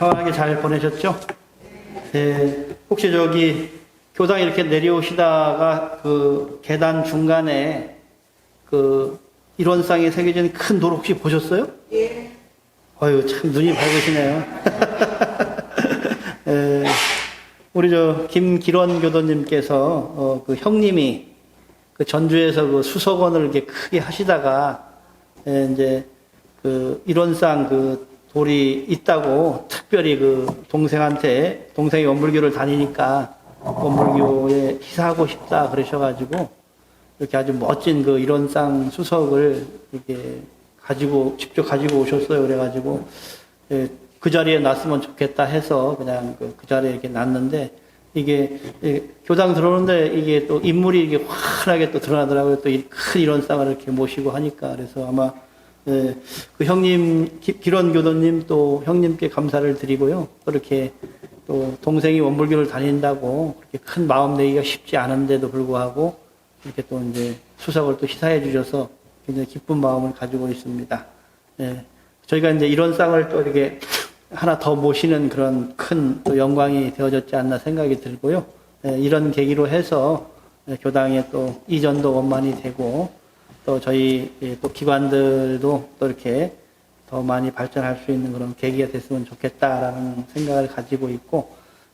평안하게 잘 보내셨죠? 네, 혹시 저기 교당 이렇게 내려오시다가 그 계단 중간에 그 일원상에 새겨진 큰 돌 혹시 보셨어요? 예. 어휴, 참 눈이 밝으시네요. 우리 저 김기론 교도님께서 그 형님이 그 전주에서 그 수석원을 이렇게 크게 하시다가 이제 그 일원상 그 돌이 있다고 특별히 그 동생이 원불교를 다니니까 원불교에 희사하고 싶다 그러셔가지고 이렇게 아주 멋진 그 일원상 수석을 이렇게 직접 가지고 오셨어요. 그래가지고 그 자리에 놨으면 좋겠다 해서 그냥 그 자리에 이렇게 놨는데 이게 교당 들어오는데 이게 또 인물이 이게 환하게 또 드러나더라고요. 또 큰 일원상을 이렇게 모시고 하니까. 그래서 아마 그 형님 기론 교도님 또 형님께 감사를 드리고요. 또 이렇게 또 동생이 원불교를 다닌다고 그렇게 큰 마음 내기가 쉽지 않은데도 불구하고 이렇게 또 이제 수석을 또 시사해 주셔서 굉장히 기쁜 마음을 가지고 있습니다. 저희가 이제 일원상을 또 이렇게 하나 더 모시는 그런 큰 또 영광이 되어졌지 않나 생각이 들고요. 이런 계기로 해서 교당에 또 이전도 원만이 되고 또 저희 또 기관들도 또 이렇게 더 많이 발전할 수 있는 그런 계기가 됐으면 좋겠다라는 생각을 가지고 있고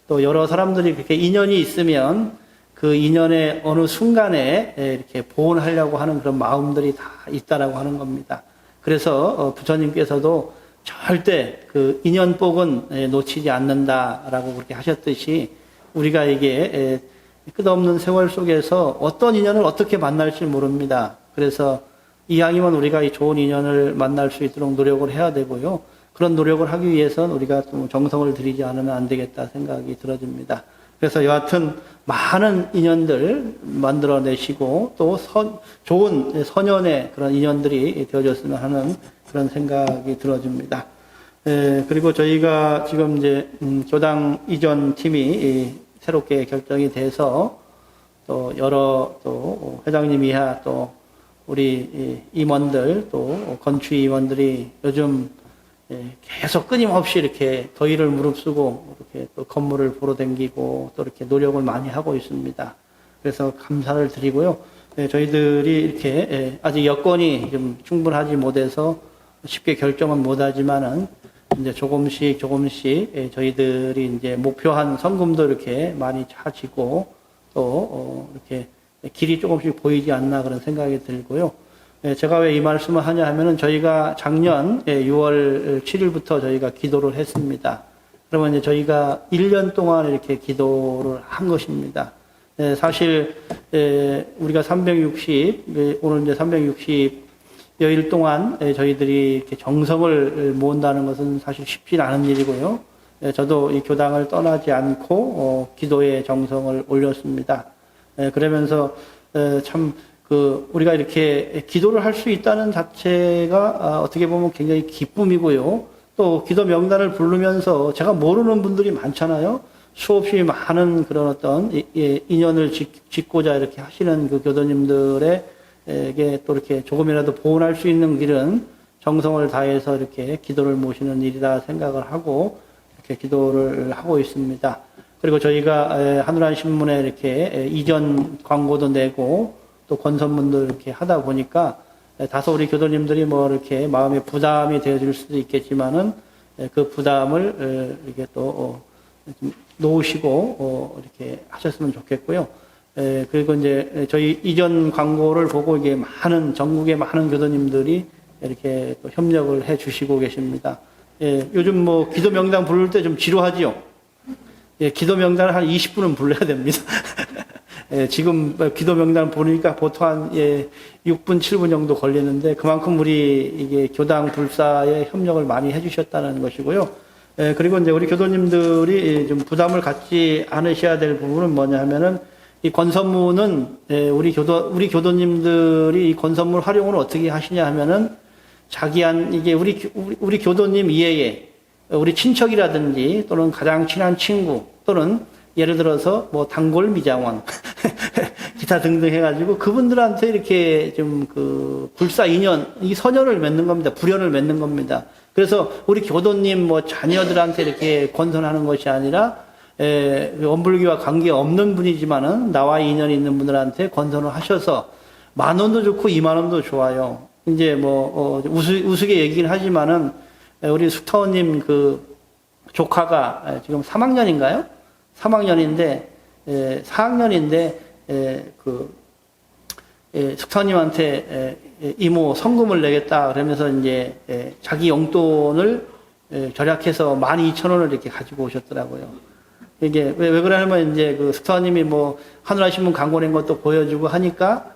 또 여러 사람들이 그렇게 인연이 있으면 그 인연의 어느 순간에 이렇게 보온하려고 하는 그런 마음들이 다 있다라고 하는 겁니다. 그래서 부처님께서도 절대 그 인연복은 놓치지 않는다라고 그렇게 하셨듯이 우리가 이게 끝없는 세월 속에서 어떤 인연을 어떻게 만날지 모릅니다. 그래서 이왕이면 우리가 이 좋은 인연을 만날 수 있도록 노력을 해야 되고요. 그런 노력을 하기 위해서는 우리가 좀 정성을 들이지 않으면 안 되겠다 생각이 들어집니다. 그래서 여하튼 많은 인연들 만들어내시고 또 좋은 선연의 그런 인연들이 되어졌으면 하는 그런 생각이 들어집니다. 그리고 저희가 지금 이제 교당 이전 팀이 새롭게 결정이 돼서 또 여러 또 회장님 이하 또 우리 임원들 또 건축 임원들이 요즘 계속 끊임없이 이렇게 더위를 무릅쓰고 이렇게 또 건물을 보러 다니고 또 이렇게 노력을 많이 하고 있습니다. 그래서 감사를 드리고요. 저희들이 이렇게 아직 여건이 좀 충분하지 못해서 쉽게 결정은 못하지만은 이제 조금씩 저희들이 이제 목표한 성금도 이렇게 많이 차지고 또 이렇게 길이 조금씩 보이지 않나 그런 생각이 들고요. 제가 왜 이 말씀을 하냐 하면은 저희가 작년 6월 7일부터 저희가 기도를 했습니다. 그러면 이제 저희가 1년 동안 이렇게 기도를 한 것입니다. 사실 우리가 360 오늘 이제 360여일 동안 저희들이 이렇게 정성을 모은다는 것은 사실 쉽지 않은 일이고요. 저도 이 교당을 떠나지 않고 기도에 정성을 올렸습니다. 그러면서 참 우리가 이렇게 기도를 할 수 있다는 자체가 어떻게 보면 굉장히 기쁨이고요. 또 기도 명단을 부르면서 제가 모르는 분들이 많잖아요. 수없이 많은 그런 어떤 인연을 짓고자 이렇게 하시는 그 교도님들에게 또 이렇게 조금이라도 보온할 수 있는 길은 정성을 다해서 이렇게 기도를 모시는 일이다 생각을 하고 이렇게 기도를 하고 있습니다. 그리고 저희가 한우란 신문에 이렇게 이전 광고도 내고 또 권선문도 이렇게 하다 보니까 다소 우리 교도님들이 뭐 이렇게 마음에 부담이 되어질 수도 있겠지만은 그 부담을 이렇게 또 놓으시고 이렇게 하셨으면 좋겠고요. 그리고 이제 저희 이전 광고를 보고 이게 전국의 많은 교도님들이 이렇게 또 협력을 해 주시고 계십니다. 요즘 뭐 기도 명당 부를 때 좀 지루하지요? 기도 명단을 한 20분은 불러야 됩니다. 지금 기도 명단 보니까 보통 한 6분, 7분 정도 걸리는데 그만큼 우리 이게 교당 불사에 협력을 많이 해주셨다는 것이고요. 그리고 이제 우리 교도님들이 좀 부담을 갖지 않으셔야 될 부분은 뭐냐 하면은 이 권선무는 우리 교도님들이 이 권선무 활용을 어떻게 하시냐 하면은 이게 우리 교도님 이외에 우리 친척이라든지 또는 가장 친한 친구 또는 예를 들어서 뭐 단골 미장원 기타 등등 해가지고 그분들한테 이렇게 좀 불사 인연 이 선연을 맺는 겁니다. 불연을 맺는 겁니다. 그래서 우리 교도님 뭐 자녀들한테 이렇게 권선하는 것이 아니라 원불교와 관계 없는 분이지만은 나와 인연이 있는 분들한테 권선을 하셔서 10,000원도 좋고 20,000원도 좋아요. 이제 뭐 우스개 얘기는 하지만은 우리 숙타원님 그 조카가 지금 3학년인가요? 3학년인데 4학년인데 숙타원님한테 이모 성금을 내겠다 그러면서 이제 자기 용돈을 절약해서 12,000원을 이렇게 가지고 오셨더라고요. 이게 왜 그러냐면 이제 그 숙타원님이 뭐 하늘하신분 광고 낸 것도 보여주고 하니까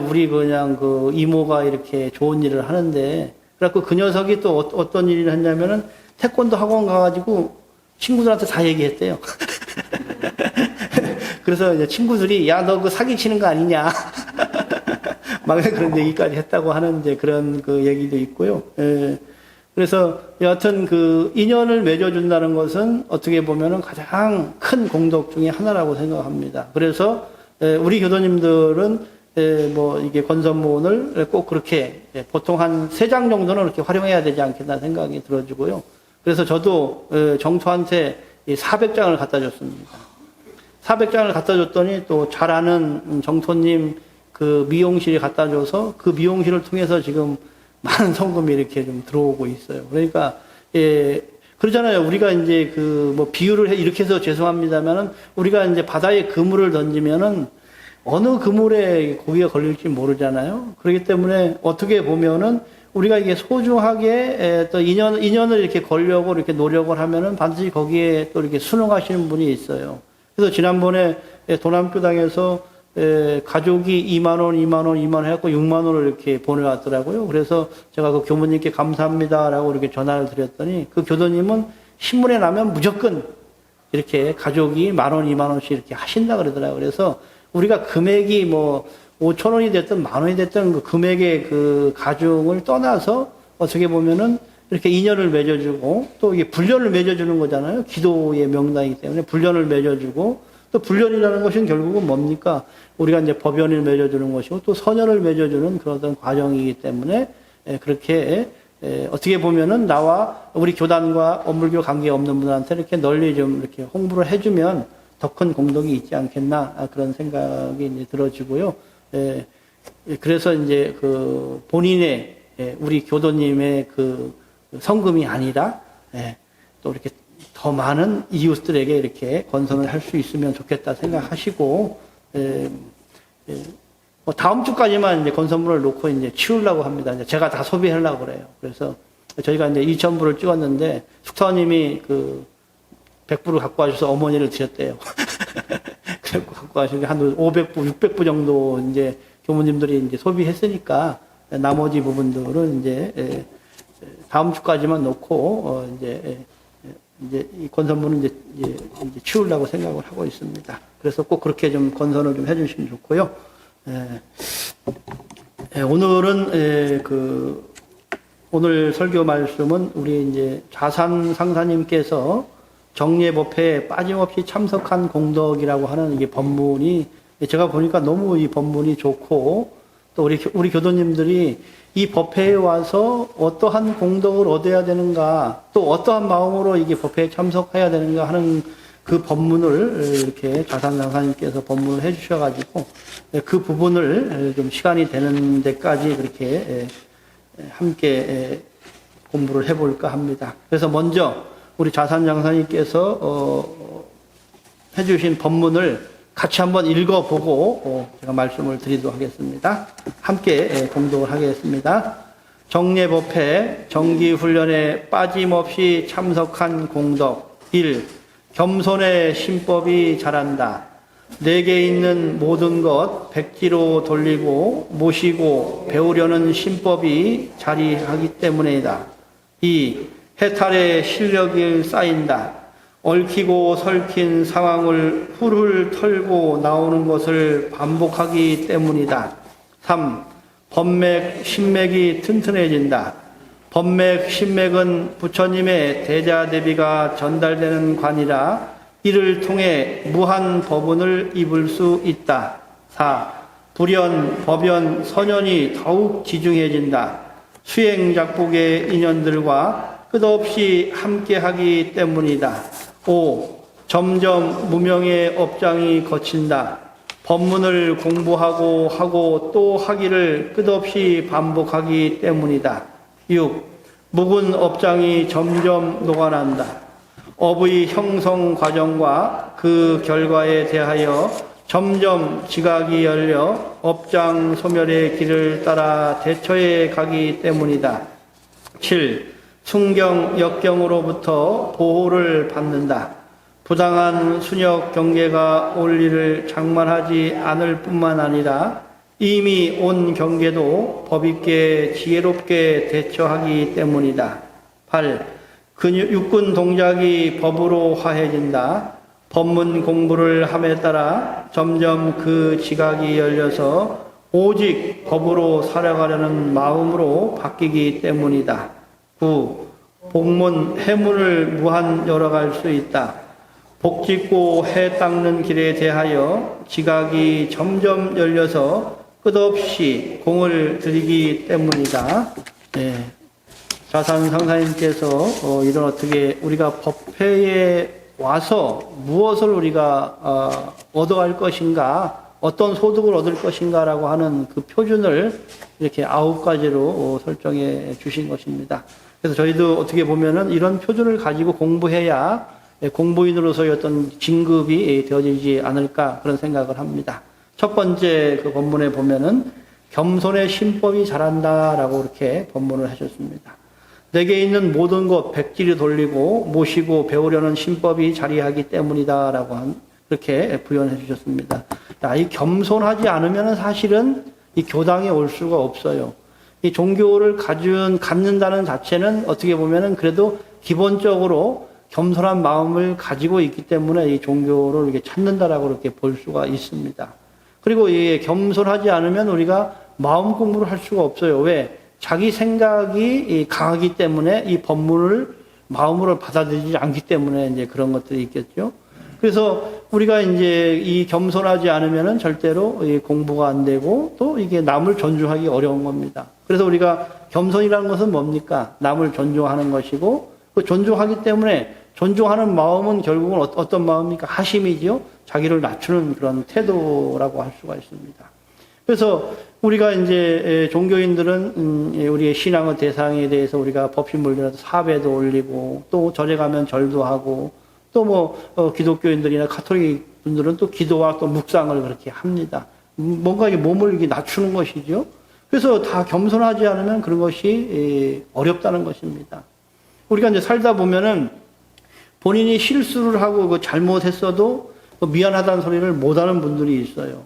우리 그냥 그 이모가 이렇게 좋은 일을 하는데 그래갖고 그 녀석이 또 어떤 일을 했냐면은 태권도 학원 가가지고 친구들한테 다 얘기했대요. 그래서 이제 친구들이 야 너 그 사기치는 거 아니냐 막 그런 얘기까지 했다고 하는 이제 그런 그 얘기도 있고요. 그래서 여하튼 그 인연을 맺어준다는 것은 어떻게 보면은 가장 큰 공덕 중에 하나라고 생각합니다. 그래서 우리 교도님들은 뭐 이게 권선문을 꼭 그렇게 보통 한 3장 정도는 그렇게 활용해야 되지 않겠나 생각이 들어지고요. 그래서 저도 정토한테 400장을 갖다 줬습니다. 400장을 갖다 줬더니 또 잘 아는 정토님 그 미용실이 갖다 줘서 그 미용실을 통해서 지금 많은 성금이 이렇게 좀 들어오고 있어요. 그러니까, 그러잖아요. 우리가 이제 그 뭐 비유를 이렇게 해서 죄송합니다만은 우리가 이제 바다에 그물을 던지면은 어느 그물에 고기가 걸릴지 모르잖아요. 그렇기 때문에 어떻게 보면은 우리가 이게 소중하게 또 인연을 이렇게 걸려고 이렇게 노력을 하면은 반드시 거기에 또 이렇게 순응하시는 분이 있어요. 그래서 지난번에 도남교당에서 가족이 2만 원 해갖고 6만 원을 이렇게 보내왔더라고요. 그래서 제가 그 교무님께 감사합니다라고 이렇게 전화를 드렸더니 그 교도님은 신문에 나면 무조건 이렇게 가족이 10,000원, 20,000원씩 이렇게 하신다 그러더라고요. 그래서 우리가 금액이 뭐 5,000원이 됐든 10,000원이 됐든 그 금액의 그 가중을 떠나서 어떻게 보면은 이렇게 인연을 맺어주고 또 이게 불련을 맺어주는 거잖아요. 기도의 명당이기 때문에 불련을 맺어주고 또 불련이라는 것은 결국은 뭡니까? 우리가 이제 법연을 맺어주는 것이고 또 선연을 맺어주는 그런 과정이기 때문에 그렇게 어떻게 보면은 나와 우리 교단과 원불교 관계 없는 분한테 이렇게 널리 좀 이렇게 홍보를 해주면 더 큰 공덕이 있지 않겠나 그런 생각이 이제 들어지고요. 그래서 이제 그 본인의 우리 교도님의 그 성금이 아니라 또 이렇게 더 많은 이웃들에게 이렇게 권선을 할 수 있으면 좋겠다 생각하시고 뭐 다음 주까지만 이제 권선물을 놓고 이제 치우려고 합니다. 이제 제가 다 소비하려고 그래요. 그래서 저희가 이제 2,000부를 찍었는데 숙사님이 그 100부를 갖고 와주셔서 어머니를 드렸대요. 그래서 갖고 와주신 한 500부, 600부 정도 이제 교무님들이 이제 소비했으니까 나머지 부분들은 이제 다음 주까지만 놓고 이제 이 권선문은 이제 치우려고 생각을 하고 있습니다. 그래서 꼭 그렇게 좀 권선을 좀 해주시면 좋고요. 오늘은 오늘 설교 말씀은 우리 이제 자산 상사님께서 정례법회에 빠짐없이 참석한 공덕이라고 하는 이게 법문이 제가 보니까 너무 이 법문이 좋고 또 우리 교도님들이 이 법회에 와서 어떠한 공덕을 얻어야 되는가 또 어떠한 마음으로 이게 법회에 참석해야 되는가 하는 그 법문을 이렇게 자산 상사님께서 법문을 해 주셔가지고 그 부분을 좀 시간이 되는 데까지 그렇게 함께 공부를 해볼까 합니다. 그래서 먼저 우리 자산 장사님께서 해주신 법문을 같이 한번 읽어보고 제가 말씀을 드리도록 하겠습니다. 함께 공독을 하겠습니다. 정례법회 정기훈련에 빠짐없이 참석한 공덕 1. 겸손의 신법이 자란다. 내게 있는 모든 것 백지로 돌리고 모시고 배우려는 신법이 자리하기 때문이다. 2. 해탈의 실력이 쌓인다. 얽히고 설킨 상황을 훌훌 털고 나오는 것을 반복하기 때문이다. 3. 법맥, 신맥이 튼튼해진다. 법맥, 신맥은 부처님의 대자대비가 전달되는 관이라 이를 통해 무한 법운을 입을 수 있다. 4. 불연, 법연, 선연이 더욱 지중해진다. 수행작복의 인연들과 끝없이 함께하기 때문이다. 5. 점점 무명의 업장이 거친다. 법문을 공부하고 하고 또 하기를 끝없이 반복하기 때문이다. 6. 묵은 업장이 점점 녹아난다. 업의 형성 과정과 그 결과에 대하여 점점 지각이 열려 업장 소멸의 길을 따라 대처해 가기 때문이다. 7. 순경, 역경으로부터 보호를 받는다. 부당한 순역 경계가 올 일을 장만하지 않을 뿐만 아니라 이미 온 경계도 법있게 지혜롭게 대처하기 때문이다. 8. 육군 동작이 법으로 화해진다. 법문 공부를 함에 따라 점점 그 지각이 열려서 오직 법으로 살아가려는 마음으로 바뀌기 때문이다. 9. 복문, 해문을 무한 열어갈 수 있다. 복 짓고 해 닦는 길에 대하여 지각이 점점 열려서 끝없이 공을 들이기 때문이다. 네. 자산 상사님께서 이런 어떻게 우리가 법회에 와서 무엇을 우리가 얻어갈 것인가, 어떤 소득을 얻을 것인가라고 하는 그 표준을 이렇게 9가지로 설정해 주신 것입니다. 그래서 저희도 어떻게 보면은 이런 표준을 가지고 공부해야 공부인으로서의 어떤 진급이 되어지지 않을까 그런 생각을 합니다. 첫 번째 그 본문에 보면은 겸손의 신법이 자란다라고 이렇게 본문을 하셨습니다. 내게 있는 모든 것 백지리 돌리고 모시고 배우려는 신법이 자리하기 때문이다라고 그렇게 부연해 주셨습니다. 이 겸손하지 않으면 사실은 이 교당에 올 수가 없어요. 이 종교를 갖는다는 자체는 어떻게 보면은 그래도 기본적으로 겸손한 마음을 가지고 있기 때문에 이 종교를 이렇게 찾는다라고 이렇게 볼 수가 있습니다. 그리고 이 겸손하지 않으면 우리가 마음 공부를 할 수가 없어요. 왜? 자기 생각이 강하기 때문에 이 법문을 마음으로 받아들이지 않기 때문에 이제 그런 것들이 있겠죠. 그래서 우리가 이제 이 겸손하지 않으면은 절대로 공부가 안 되고 또 이게 남을 존중하기 어려운 겁니다. 그래서 우리가 겸손이라는 것은 뭡니까? 남을 존중하는 것이고 그 존중하기 때문에 존중하는 마음은 결국은 어떤 마음입니까? 하심이지요. 자기를 낮추는 그런 태도라고 할 수가 있습니다. 그래서 우리가 이제 종교인들은 우리의 신앙의 대상에 대해서 우리가 법신물들한테 사배도 올리고 또 절에 가면 절도 하고 또 뭐 기독교인들이나 가톨릭 분들은 또 기도와 또 묵상을 그렇게 합니다. 뭔가 이 몸을 이렇게 낮추는 것이죠. 그래서 다 겸손하지 않으면 그런 것이 어렵다는 것입니다. 우리가 이제 살다 보면은 본인이 실수를 하고 그 잘못했어도 미안하다는 소리를 못하는 분들이 있어요.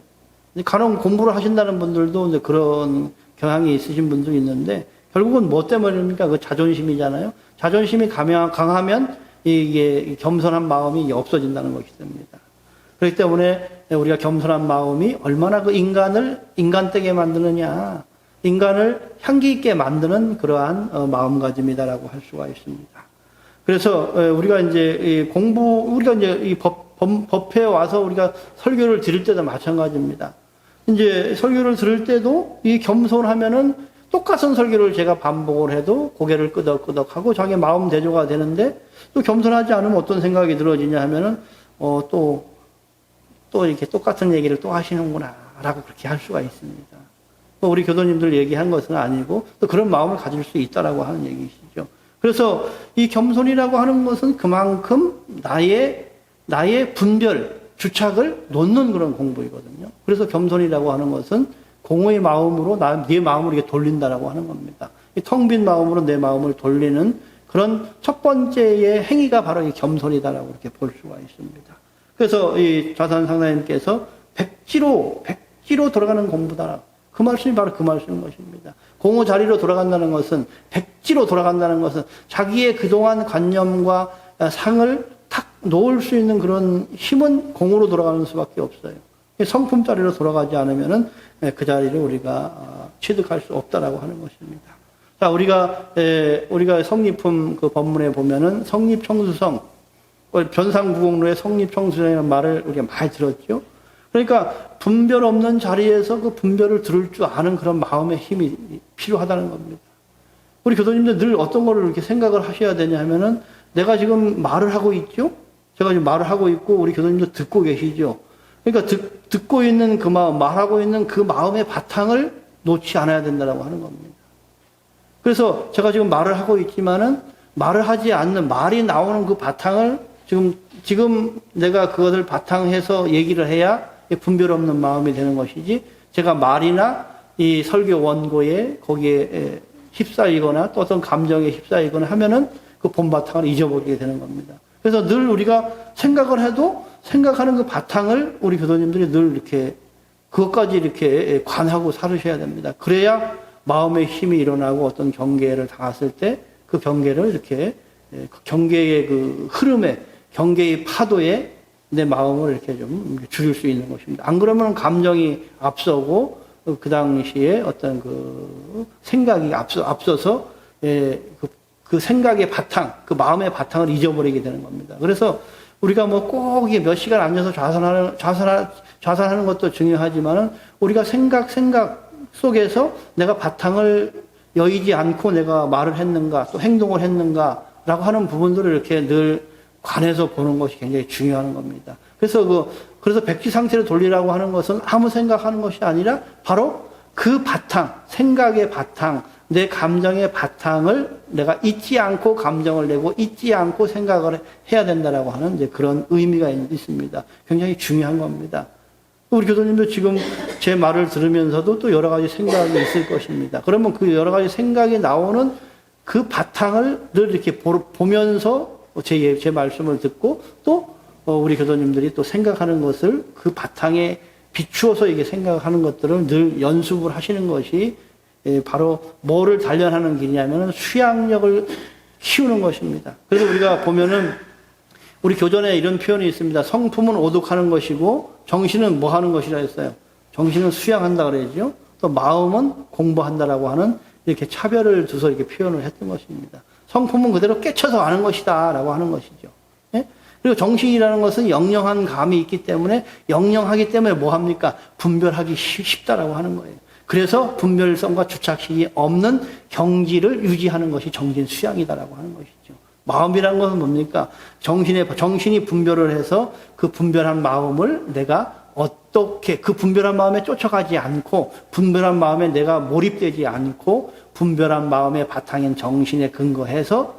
간혹 공부를 하신다는 분들도 이제 그런 경향이 있으신 분들이 있는데 결국은 뭐 때문입니까? 그 자존심이잖아요. 자존심이 강하면 이게 겸손한 마음이 없어진다는 것입니다. 그렇기 때문에 우리가 겸손한 마음이 얼마나 그 인간을 인간되게 만드느냐, 인간을 향기 있게 만드는 그러한 마음가짐이다라고 할 수가 있습니다. 그래서 우리가 이제 우리가 이제 이 법회에 와서 우리가 설교를 드릴 때도 마찬가지입니다. 이제 설교를 들을 때도 이 겸손하면은 똑같은 설교를 제가 반복을 해도 고개를 끄덕끄덕하고 자기 마음 대조가 되는데 또 겸손하지 않으면 어떤 생각이 들어지냐 하면은 또 이렇게 똑같은 얘기를 또 하시는구나라고 그렇게 할 수가 있습니다. 우리 교도님들 얘기한 것은 아니고 또 그런 마음을 가질 수 있다라고 하는 얘기시죠. 그래서 이 겸손이라고 하는 것은 그만큼 나의 분별, 주착을 놓는 그런 공부이거든요. 그래서 겸손이라고 하는 것은 공허의 마음으로 네 마음을 이렇게 돌린다라고 하는 겁니다. 텅 빈 마음으로 내 마음을 돌리는 그런 첫 번째의 행위가 바로 이 겸손이다라고 이렇게 볼 수가 있습니다. 그래서 이 좌산 상사님께서 백지로 돌아가는 공부다. 그 말씀이 바로 그 말씀인 것입니다. 공허 자리로 돌아간다는 것은 백지로 돌아간다는 것은 자기의 그동안 관념과 상을 탁 놓을 수 있는 그런 힘은 공으로 돌아가는 수밖에 없어요. 성품 자리로 돌아가지 않으면은 그 자리를 우리가 취득할 수 없다라고 하는 것입니다. 자, 우리가 성립품 그 법문에 보면은 성립청수성, 변상구공로의 성립청수성이라는 말을 우리가 많이 들었죠. 그러니까 분별 없는 자리에서 그 분별을 들을 줄 아는 그런 마음의 힘이 필요하다는 겁니다. 우리 교도님들 늘 어떤 거를 이렇게 생각을 하셔야 되냐 하면은 내가 지금 말을 하고 있죠? 제가 지금 말을 하고 있고 우리 교도님도 듣고 계시죠? 그러니까 듣고 있는 그 마음, 말하고 있는 그 마음의 바탕을 놓지 않아야 된다라고 하는 겁니다. 그래서 제가 지금 말을 하고 있지만은 말을 하지 않는 말이 나오는 그 바탕을 지금 내가 그것을 바탕해서 얘기를 해야 분별 없는 마음이 되는 것이지 제가 말이나 이 설교 원고에 거기에 휩싸이거나 또 어떤 감정에 휩싸이거나 하면은 그 본바탕을 잊어버리게 되는 겁니다. 그래서 늘 우리가 생각을 해도 생각하는 그 바탕을 우리 교도님들이 늘 이렇게 그것까지 이렇게 관하고 살으셔야 됩니다. 그래야 마음의 힘이 일어나고 어떤 경계를 닿았을 때 그 경계를 이렇게 그 경계의 그 흐름에 경계의 파도에 내 마음을 이렇게 좀 줄일 수 있는 것입니다. 안 그러면 감정이 앞서고 그 당시에 어떤 그 생각이 앞서서 그 생각의 바탕, 그 마음의 바탕을 잊어버리게 되는 겁니다. 그래서 우리가 뭐 꼭 몇 시간 앉아서 좌선하는 것도 중요하지만은 우리가 생각 속에서 내가 바탕을 여의지 않고 내가 말을 했는가 또 행동을 했는가라고 하는 부분들을 이렇게 늘 관해서 보는 것이 굉장히 중요한 겁니다. 그래서 백지 상태를 돌리라고 하는 것은 아무 생각하는 것이 아니라 바로 그 바탕, 생각의 바탕, 내 감정의 바탕을 내가 잊지 않고 감정을 내고 잊지 않고 생각을 해야 된다라고 하는 이제 그런 의미가 있습니다. 굉장히 중요한 겁니다. 우리 교도님도 지금 제 말을 들으면서도 또 여러 가지 생각이 있을 것입니다. 그러면 그 여러 가지 생각이 나오는 그 바탕을 늘 이렇게 보면서 제 말씀을 듣고 또 우리 교도님들이 또 생각하는 것을 그 바탕에 비추어서 이게 생각하는 것들을 늘 연습을 하시는 것이 바로 뭐를 단련하는 길이냐면 수양력을 키우는 것입니다. 그래서 우리가 보면은 우리 교전에 이런 표현이 있습니다. 성품은 오독하는 것이고 정신은 뭐 하는 것이라 했어요. 정신은 수양한다 그러죠. 또 마음은 공부한다라고 하는 이렇게 차별을 두서 이렇게 표현을 했던 것입니다. 성품은 그대로 깨쳐서 아는 것이다라고 하는 것이죠. 예? 그리고 정신이라는 것은 영영한 감이 있기 때문에 영영하기 때문에 뭐 합니까? 분별하기 쉽다라고 하는 거예요. 그래서 분별성과 주착식이 없는 경지를 유지하는 것이 정신 수양이다라고 하는 것이죠. 마음이라는 것은 뭡니까? 정신이 분별을 해서 그 분별한 마음을 내가 어떻게 그 분별한 마음에 쫓아가지 않고 분별한 마음에 내가 몰입되지 않고 분별한 마음의 바탕인 정신에 근거해서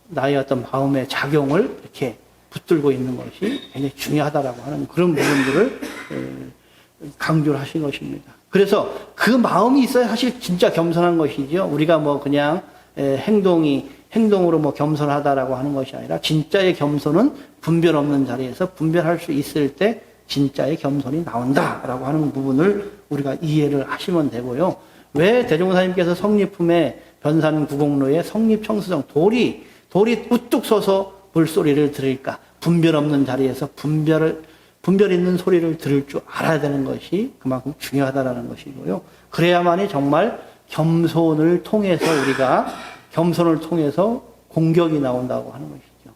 나의 어떤 마음의 작용을 이렇게 붙들고 있는 것이 굉장히 중요하다라고 하는 그런 부분들을 강조를 하신 것입니다. 그래서 그 마음이 있어야 사실 진짜 겸손한 것이죠. 우리가 뭐 그냥 행동으로 뭐 겸손하다라고 하는 것이 아니라 진짜의 겸손은 분별 없는 자리에서 분별할 수 있을 때 진짜의 겸손이 나온다라고 하는 부분을 우리가 이해를 하시면 되고요. 왜 대종사님께서 성립품에 변산 구곡로에 성립청수정 돌이 우뚝 서서 물소리를 들을까? 분별 없는 자리에서 분별 있는 소리를 들을 줄 알아야 되는 것이 그만큼 중요하다라는 것이고요. 그래야만이 정말 겸손을 통해서 공격이 나온다고 하는 것이죠.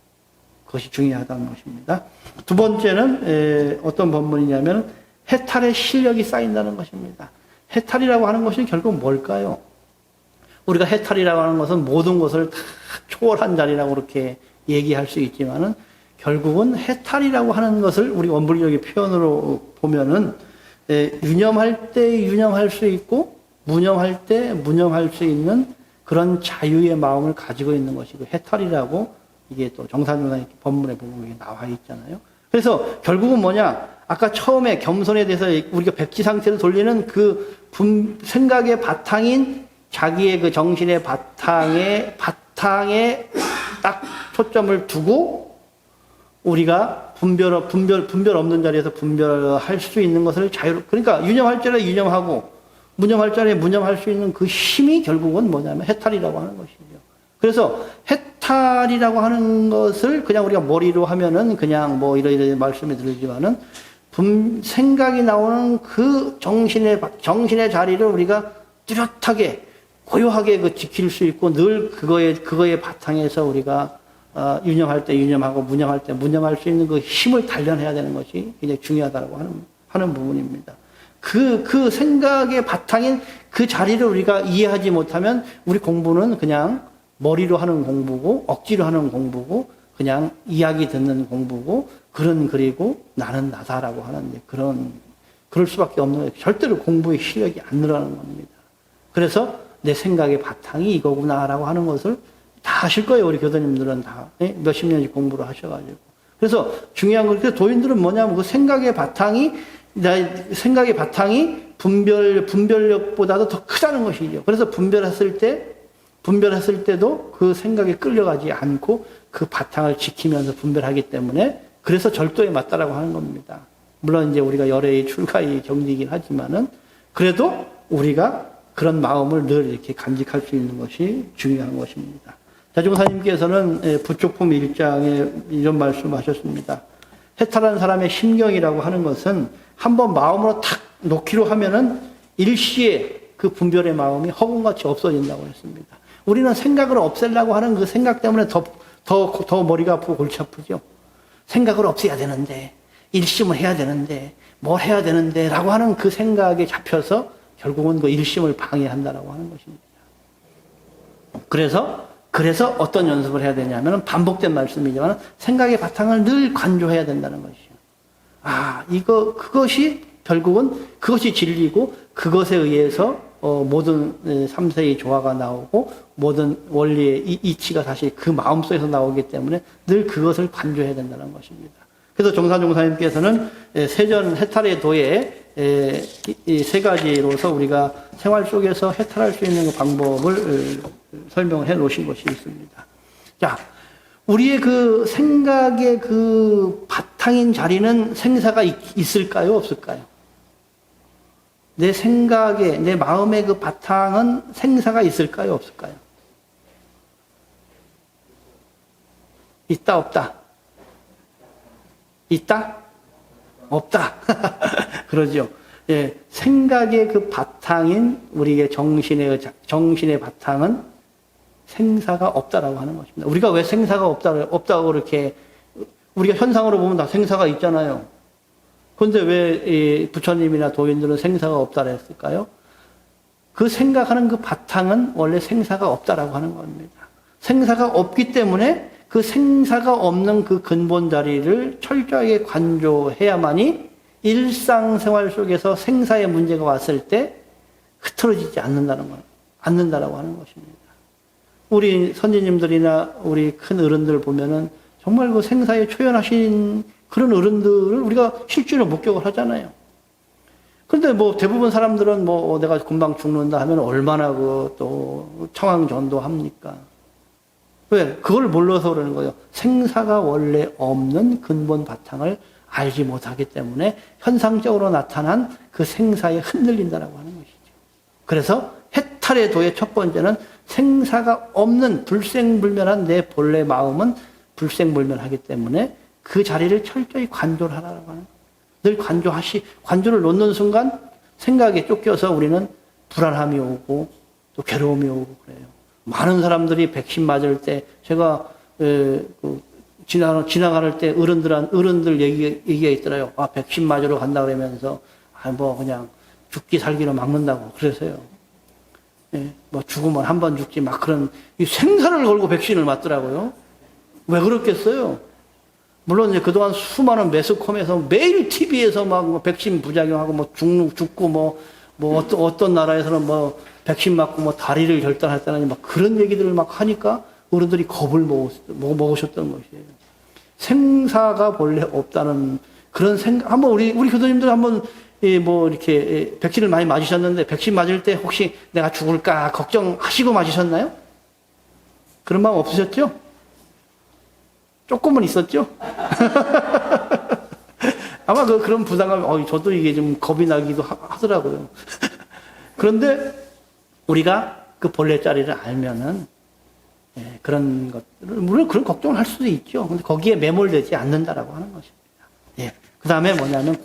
그것이 중요하다는 것입니다. 두 번째는 어떤 법문이냐면 해탈의 실력이 쌓인다는 것입니다. 해탈이라고 하는 것이 결국 뭘까요? 우리가 해탈이라고 하는 것은 모든 것을 다 초월한 자리라고 그렇게 얘기할 수 있지만은 결국은 해탈이라고 하는 것을 우리 원불교의 표현으로 보면은 유념할 때 유념할 수 있고 무념할 때 무념할 수 있는 그런 자유의 마음을 가지고 있는 것이고 해탈이라고 이게 또 정산조사의 법문에 보면 나와 있잖아요. 그래서 결국은 뭐냐? 아까 처음에 겸손에 대해서 우리가 백지 상태로 돌리는 그 생각의 바탕인 자기의 그 정신의 바탕에 딱 초점을 두고 우리가 분별 없는 자리에서 분별할 수 있는 것을 그러니까 유념할 자리에 유념하고 무념할 자리에 무념할 수 있는 그 힘이 결국은 뭐냐면 해탈이라고 하는 것이죠. 그래서 해탈이라고 하는 것을 그냥 우리가 머리로 하면은 그냥 뭐 이런 말씀이 들리지만은 생각이 나오는 그 정신의 자리를 우리가 뚜렷하게 고요하게 지킬 수 있고 늘 그거의 바탕에서 우리가 유념할 때 유념하고 무념할 때 무념할 수 있는 그 힘을 단련해야 되는 것이 굉장히 중요하다고 하는 부분입니다. 그 생각의 바탕인 그 자리를 우리가 이해하지 못하면 우리 공부는 그냥 머리로 하는 공부고, 억지로 하는 공부고, 그냥 이야기 듣는 공부고, 글은 그리고 나는 나다라고 하는 그럴 수밖에 없는 거예요. 절대로 공부의 실력이 안 늘어나는 겁니다. 그래서 내 생각의 바탕이 이거구나라고 하는 것을 다 아실 거예요. 우리 교도님들은 다 몇십 년씩 공부를 하셔가지고. 그래서 중요한 건, 그래서 도인들은 뭐냐면 그 생각의 바탕이 분별력보다도 더 크다는 것이죠. 그래서 분별했을 때도 그 생각에 끌려가지 않고 그 바탕을 지키면서 분별하기 때문에 그래서 절도에 맞다라고 하는 겁니다. 물론 이제 우리가 열애의 출가의 경지이긴 하지만은 그래도 우리가 그런 마음을 늘 이렇게 간직할 수 있는 것이 중요한 것입니다. 자중사님께서는 부족품 1장에 이런 말씀하셨습니다. 해탈한 사람의 심경이라고 하는 것은 한번 마음으로 탁 놓기로 하면은 일시에 그 분별의 마음이 허공같이 없어진다고 했습니다. 우리는 생각을 없애려고 하는 그 생각 때문에 더 머리가 아프고 골치 아프죠. 생각을 없애야 되는데, 일심을 해야 되는데, 뭘 해야 되는데, 라고 하는 그 생각에 잡혀서 결국은 그 일심을 방해한다라고 하는 것입니다. 그래서 어떤 연습을 해야 되냐면 반복된 말씀이지만 생각의 바탕을 늘 관조해야 된다는 것이죠. 그것이 결국은 그것이 진리고 그것에 의해서 모든 3세의 조화가 나오고 모든 원리의 이치가 사실 그 마음속에서 나오기 때문에 늘 그것을 관조해야 된다는 것입니다. 그래서 정사종사님께서는 세전 해탈의 도에 이 세 가지로서 우리가 생활 속에서 해탈할 수 있는 그 방법을 설명을 해 놓으신 것이 있습니다. 자, 우리의 그 생각의 그 바탕인 자리는 생사가 있을까요? 없을까요? 내 생각에, 내 마음의 그 바탕은 생사가 있을까요? 없을까요? 있다, 없다? 있다? 없다. 그러죠. 예, 생각의 그 바탕인 우리의 정신의 바탕은 생사가 없다라고 하는 것입니다. 우리가 왜 생사가 없다고 그렇게, 우리가 현상으로 보면 다 생사가 있잖아요. 그런데 왜 부처님이나 도인들은 생사가 없다고 했을까요? 그 생각하는 그 바탕은 원래 생사가 없다라고 하는 겁니다. 생사가 없기 때문에 그 생사가 없는 그 근본 자리를 철저하게 관조해야만이 일상생활 속에서 생사의 문제가 왔을 때 흐트러지지 않는다라고 하는 것입니다. 우리 선지님들이나 우리 큰 어른들 보면은 정말 그 생사에 초연하신 그런 어른들을 우리가 실제로 목격을 하잖아요. 그런데 뭐 대부분 사람들은 뭐 내가 금방 죽는다 하면 얼마나 그 또 청황전도 합니까? 왜? 그걸 몰라서 그러는 거예요. 생사가 원래 없는 근본 바탕을 알지 못하기 때문에 현상적으로 나타난 그 생사에 흔들린다라고 하는 것이죠. 그래서 해탈의 도의 첫 번째는 생사가 없는 불생불멸한 내 본래 마음은 불생불멸하기 때문에 그 자리를 철저히 관조를 하라고 하는 거예요. 늘 관조를 놓는 순간 생각에 쫓겨서 우리는 불안함이 오고 또 괴로움이 오고 그래요. 많은 사람들이 백신 맞을 때 제가 지나갈 때 어른들 얘기가 있더라고요. 백신 맞으러 간다 그러면서 뭐 그냥 죽기 살기로 막는다고 그래서요. 예, 뭐 죽으면 한 번 죽지 막 그런 생사를 걸고 백신을 맞더라고요. 왜 그렇겠어요? 물론 이제 그동안 수많은 매스컴에서 매일 TV에서 막 백신 부작용하고 뭐 죽고 뭐 어떤 나라에서는 뭐 백신 맞고 뭐 다리를 결단했다니 막 그런 얘기들을 막 하니까 어른들이 겁을 먹으셨던 것이에요. 생사가 본래 없다는 그런 생각, 한번 우리 교도님들 한번 뭐 이렇게 백신을 많이 맞으셨는데 백신 맞을 때 혹시 내가 죽을까 걱정하시고 맞으셨나요? 그런 마음 없으셨죠? 조금은 있었죠? 아마 그런 부담감, 저도 이게 좀 겁이 나기도 하더라고요. 그런데 우리가 그 본래 자리를 알면은 그런 것들을 물론 그런 걱정을 할 수도 있죠. 근데 거기에 매몰되지 않는다라고 하는 것입니다. 예. 그 다음에 뭐냐면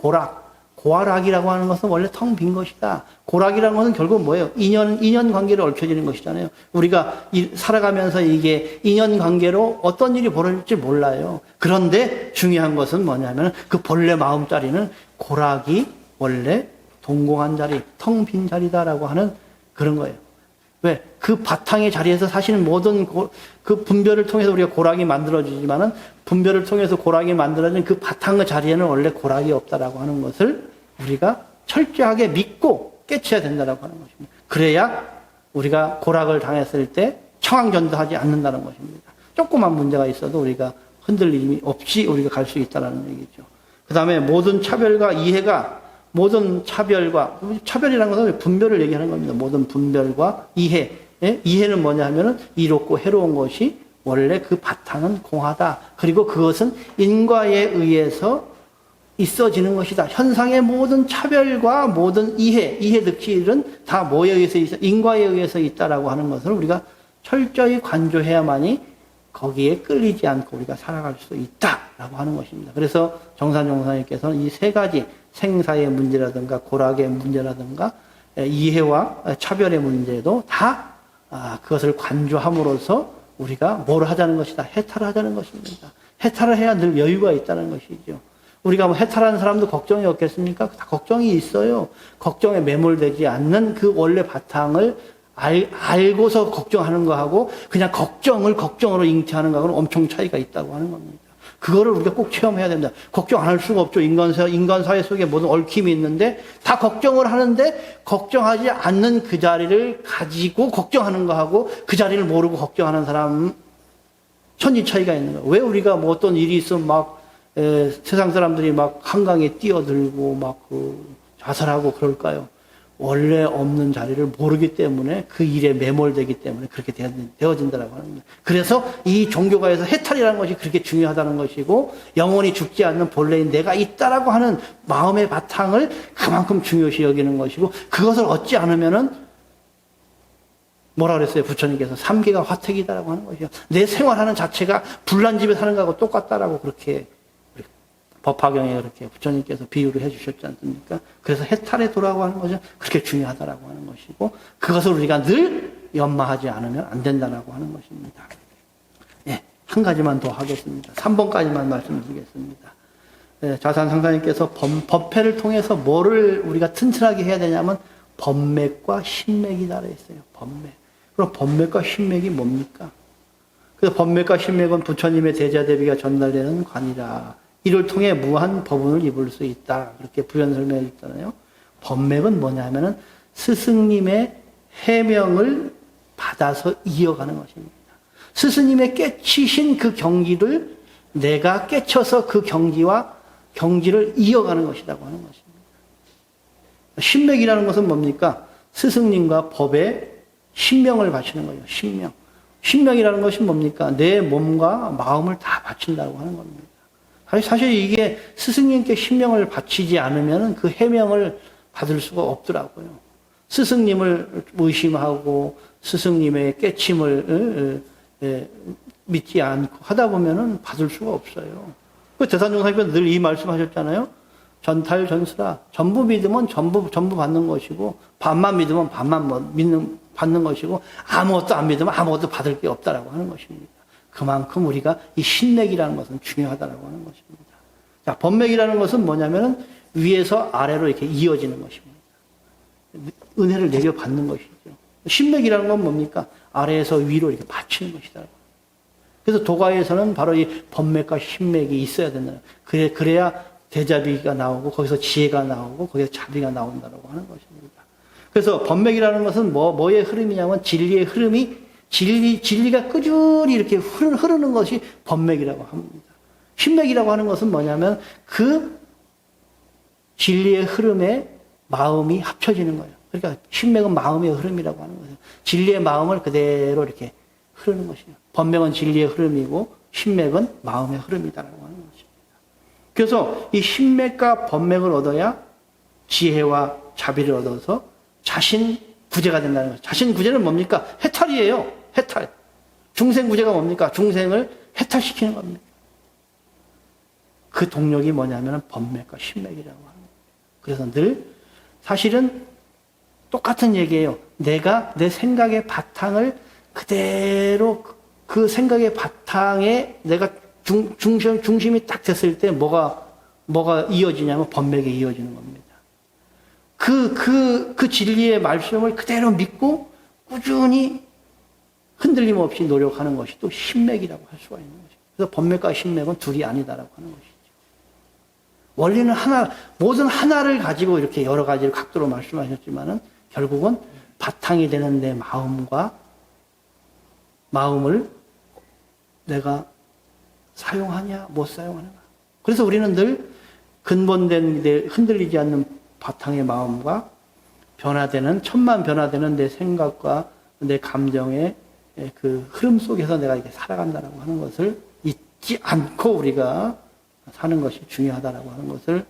고활악이라고 하는 것은 원래 텅 빈 것이다. 고락이라는 것은 결국 뭐예요? 인연 관계를 얽혀지는 것이잖아요. 우리가 살아가면서 이게 인연 관계로 어떤 일이 벌어질지 몰라요. 그런데 중요한 것은 뭐냐면 그 본래 마음자리는 고락이 원래 동공한 자리, 텅 빈 자리다라고 하는 그런 거예요. 왜? 그 바탕의 자리에서 사실은 모든 그 분별을 통해서 우리가 고락이 만들어지지만은 분별을 통해서 고락이 만들어진 그 바탕의 자리에는 원래 고락이 없다라고 하는 것을 우리가 철저하게 믿고 깨쳐야 된다라고 하는 것입니다. 그래야 우리가 고락을 당했을 때 청황전도하지 않는다는 것입니다. 조그만 문제가 있어도 우리가 흔들림이 없이 우리가 갈 수 있다는 얘기죠. 그 다음에 모든 차별과 이해가 모든 차별이라는 것은 분별을 얘기하는 겁니다. 모든 분별과 이해. 예? 이해는 뭐냐 하면은 이롭고 해로운 것이 원래 그 바탕은 공하다. 그리고 그것은 인과에 의해서 있어지는 것이다. 현상의 모든 차별과 모든 이해 득실은 다 뭐에 의해서 있어? 인과에 의해서 있다라고 하는 것을 우리가 철저히 관조해야만이 거기에 끌리지 않고 우리가 살아갈 수 있다라고 하는 것입니다. 그래서 정산종사님께서는 이 세 가지 생사의 문제라든가 고락의 문제라든가 이해와 차별의 문제도 다 그것을 관조함으로써 우리가 뭘 하자는 것이다. 해탈을 하자는 것입니다. 해탈을 해야 늘 여유가 있다는 것이죠. 우리가 뭐 해탈하는 사람도 걱정이 없겠습니까? 다 걱정이 있어요. 걱정에 매몰되지 않는 그 원래 바탕을 알고서 걱정하는 거하고 그냥 걱정으로 잉태하는 거하고는 엄청 차이가 있다고 하는 겁니다. 그거를 우리가 꼭 체험해야 됩니다. 걱정 안 할 수가 없죠. 인간사회 속에 모든 얽힘이 있는데 다 걱정을 하는데 걱정하지 않는 그 자리를 가지고 걱정하는 거하고 그 자리를 모르고 걱정하는 사람 천지 차이가 있는 거예요. 왜 우리가 뭐 어떤 일이 있으면 막 세상 사람들이 막 한강에 뛰어들고 막 자살하고 그럴까요? 원래 없는 자리를 모르기 때문에 그 일에 매몰되기 때문에 그렇게 되어진다라고 하는 거예요. 그래서 이 종교가에서 해탈이라는 것이 그렇게 중요하다는 것이고 영원히 죽지 않는 본래인 내가 있다라고 하는 마음의 바탕을 그만큼 중요시 여기는 것이고 그것을 얻지 않으면은 뭐라 그랬어요? 부처님께서 삼계가 화택이다라고 하는 것이요. 내 생활하는 자체가 불난 집에 사는 거하고 똑같다라고 그렇게 법화경에 그렇게 부처님께서 비유를 해주셨지 않습니까? 그래서 해탈에 돌아가는 것은 그렇게 중요하다라고 하는 것이고 그것을 우리가 늘 연마하지 않으면 안 된다라고 하는 것입니다. 네, 한 가지만 더 하겠습니다. 3번까지만 말씀드리겠습니다. 네, 자산 상사님께서 법회를 통해서 뭐를 우리가 튼튼하게 해야 되냐면 법맥과 신맥이다 그랬어요. 법맥. 그럼 법맥과 신맥이 뭡니까? 그래서 법맥과 신맥은 부처님의 대자대비가 전달되는 관이라. 이를 통해 무한 법운을 입을 수 있다. 그렇게 부연 설명해 있잖아요. 법맥은 뭐냐 하면은 스승님의 해명을 받아서 이어가는 것입니다. 스승님의 깨치신 그 경지를 내가 깨쳐서 그 경지를 이어가는 것이라고 하는 것입니다. 신맥이라는 것은 뭡니까? 스승님과 법에 신명을 바치는 거예요. 신명. 신명이라는 것이 뭡니까? 내 몸과 마음을 다 바친다고 하는 겁니다. 사실 이게 스승님께 신명을 바치지 않으면 그 해명을 받을 수가 없더라고요. 스승님을 의심하고 스승님의 깨침을 믿지 않고 하다 보면은 받을 수가 없어요. 그 대산종사님께서 늘 이 말씀하셨잖아요. 전탈전수라. 전부 믿으면 전부 받는 것이고 반만 믿으면 반만 받는 것이고 아무것도 안 믿으면 아무것도 받을 게 없다라고 하는 것입니다. 그만큼 우리가 이 신맥이라는 것은 중요하다라고 하는 것입니다. 자, 법맥이라는 것은 뭐냐면은 위에서 아래로 이렇게 이어지는 것입니다. 은혜를 내려받는 것이죠. 신맥이라는 건 뭡니까? 아래에서 위로 이렇게 받치는 것이다. 그래서 도가에서는 바로 이 법맥과 신맥이 있어야 된다. 그래야 대자비가 나오고 거기서 지혜가 나오고 거기서 자비가 나온다라고 하는 것입니다. 그래서 법맥이라는 것은 뭐의 흐름이냐면 진리의 흐름이 진리가 꾸준히 이렇게 흐르는 것이 법맥이라고 합니다. 신맥이라고 하는 것은 뭐냐면 그 진리의 흐름에 마음이 합쳐지는 거예요. 그러니까 신맥은 마음의 흐름이라고 하는 거예요. 진리의 마음을 그대로 이렇게 흐르는 것이에요. 법맥은 진리의 흐름이고 신맥은 마음의 흐름이다라고 하는 것입니다. 그래서 이 신맥과 법맥을 얻어야 지혜와 자비를 얻어서 자신 구제가 된다는 거죠. 자신 구제는 뭡니까? 해탈이에요. 해탈. 중생 구제가 뭡니까? 중생을 해탈시키는 겁니다. 그 동력이 뭐냐면 법맥과 신맥이라고 하는 거예요. 그래서 늘 사실은 똑같은 얘기예요. 내가 내 생각의 바탕을 그대로 그 생각의 바탕에 내가 중심이 딱 됐을 때 뭐가 이어지냐면 법맥이 이어지는 겁니다. 그 진리의 말씀을 그대로 믿고 꾸준히 흔들림 없이 노력하는 것이 또 신맥이라고 할 수가 있는 것이죠. 그래서 법맥과 신맥은 둘이 아니다라고 하는 것이죠. 원리는 하나, 모든 하나를 가지고 이렇게 여러 가지를 각도로 말씀하셨지만은 결국은 바탕이 되는 내 마음을 내가 사용하냐, 못 사용하냐. 그래서 우리는 늘 근본된 흔들리지 않는 바탕의 마음과 천만 변화되는 내 생각과 내 감정의 그 흐름 속에서 내가 이렇게 살아간다라고 하는 것을 잊지 않고 우리가 사는 것이 중요하다라고 하는 것을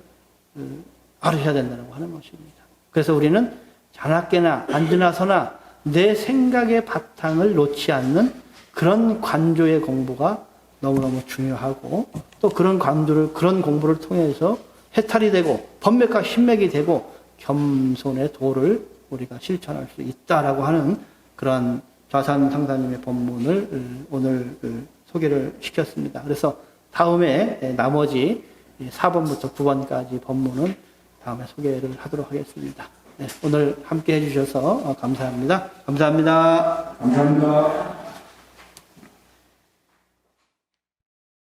알으셔야 된다고 하는 것입니다. 그래서 우리는 자나깨나 앉으나 서나 내 생각의 바탕을 놓지 않는 그런 관조의 공부가 너무너무 중요하고 또 그런 공부를 통해서 해탈이 되고 법맥과 신맥이 되고 겸손의 도를 우리가 실천할 수 있다라고 하는 그러한 좌산 상사님의 법문을 오늘 소개를 시켰습니다. 그래서 다음에 나머지 4번부터 9번까지 법문은 다음에 소개를 하도록 하겠습니다. 네, 오늘 함께 해주셔서 감사합니다. 감사합니다. 감사합니다.